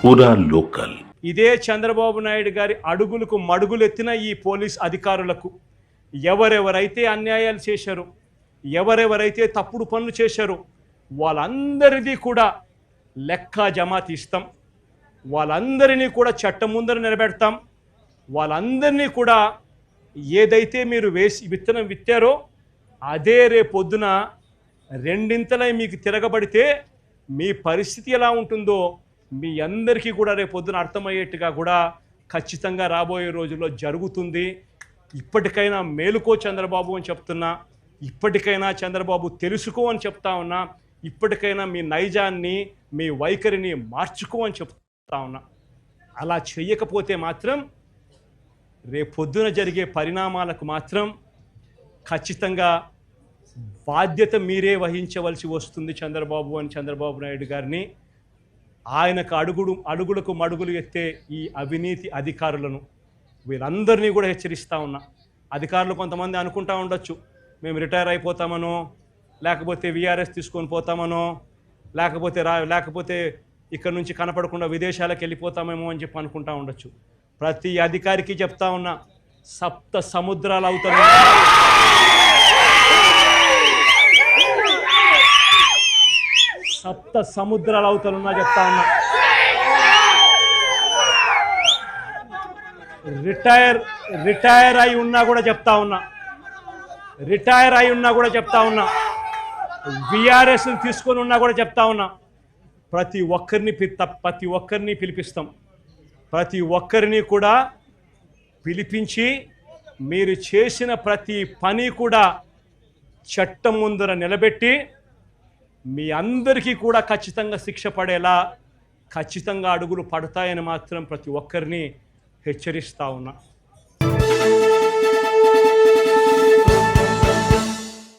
పూరా లోకల్. ఇదే చంద్రబాబు నాయుడు గారి అడుగులకు మడుగులెత్తిన ఈ పోలీస్ అధికారులకు ఎవరెవరైతే అన్యాయాలు చేశారో, ఎవరెవరైతే తప్పుడు పనులు చేశారో వాళ్ళందరిది కూడా లెక్క జమా తీస్తాం. వాళ్ళందరినీ కూడా చట్టం ముందర నిలబెడతాం. వాళ్ళందరినీ కూడా ఏదైతే మీరు విత్తనం విత్తారో అదే రేపొద్దున రెండింతలై మీకు తిరగబడితే మీ పరిస్థితి ఎలా ఉంటుందో మీ అందరికీ కూడా రేపొద్దున అర్థమయ్యేట్టుగా కూడా ఖచ్చితంగా రాబోయే రోజుల్లో జరుగుతుంది. ఇప్పటికైనా మేలుకో చంద్రబాబు అని చెప్తున్నా, ఇప్పటికైనా చంద్రబాబు తెలుసుకో అని చెప్తా ఉన్నా, ఇప్పటికైనా మీ నైజాన్ని మీ వైఖరిని మార్చుకో అని చెప్తా ఉన్నా. అలా చెయ్యకపోతే మాత్రం రేపొద్దున జరిగే పరిణామాలకు మాత్రం ఖచ్చితంగా బాధ్యత మీరే వహించవలసి వస్తుంది చంద్రబాబు నాయుడు గారిని. ఆయనకు అడుగులకు మడుగులు ఎత్తే ఈ అవినీతి అధికారులను వీళ్ళందరినీ కూడా హెచ్చరిస్తూ ఉన్నా. అధికారులు కొంతమంది అనుకుంటా ఉండొచ్చు, మేము రిటైర్ అయిపోతామనో, లేకపోతే విఆర్ఎస్ తీసుకొని పోతామనో, లేకపోతే ఇక్కడ నుంచి కనపడకుండా విదేశాలకు వెళ్ళిపోతామేమో అని చెప్పి అనుకుంటా ఉండొచ్చు. ప్రతి అధికారికి చెప్తా ఉన్నా, సప్త సముద్రాలు అవుతాయి, సప్త సముద్రాలు అవుతానున్నా చెప్తా ఉన్నా. రిటైర్ అయి ఉన్నా కూడా చెప్తా ఉన్నా, విఆర్ఎస్ తీసుకొని ఉన్నా కూడా చెప్తా ఉన్నా. ప్రతి ఒక్కరిని పిలిపిస్తాం. ప్రతి ఒక్కరిని కూడా పిలిపించి మీరు చేసిన ప్రతి పని కూడా చట్టం ముందర నిలబెట్టి మీ అందరికీ కూడా ఖచ్చితంగా శిక్ష పడేలా ఖచ్చితంగా అడుగులు పడతాయని మాత్రం ప్రతి ఒక్కరిని హెచ్చరిస్తా ఉన్నా.